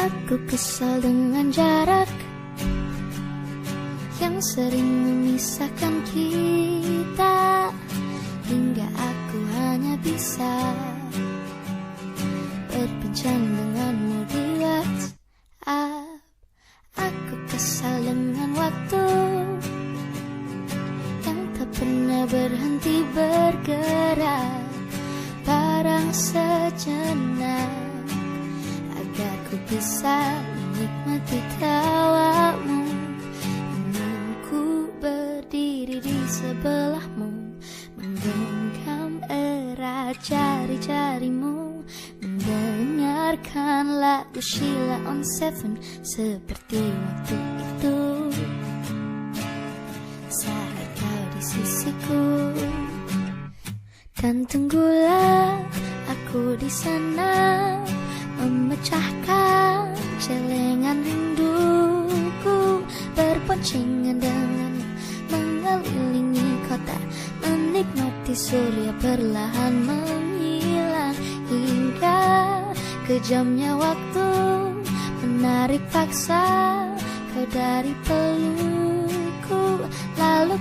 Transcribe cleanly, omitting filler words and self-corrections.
Aku kesal dengan jarak yang sering memisahkan kita, hingga aku hanya bisa berbincang denganmu di WhatsApp. Aku kesal dengan waktu yang tak pernah berhenti bergerak, barang sejenak agar ku bisa menikmati tawamu. Ingin ku berdiri di sebelahmu, menggenggam erat jari-jarimu, mendengarkan lagu Sheila on 7 seperti waktu itu saat kau di sisiku. Dan tunggulah aku di sana, memecahkan celengan rinduku, berboncengan dengan mengelilingi kota, menikmati surya perlahan menghilang, hingga kejamnya waktu menarik paksa kau dari pelukku. Lalu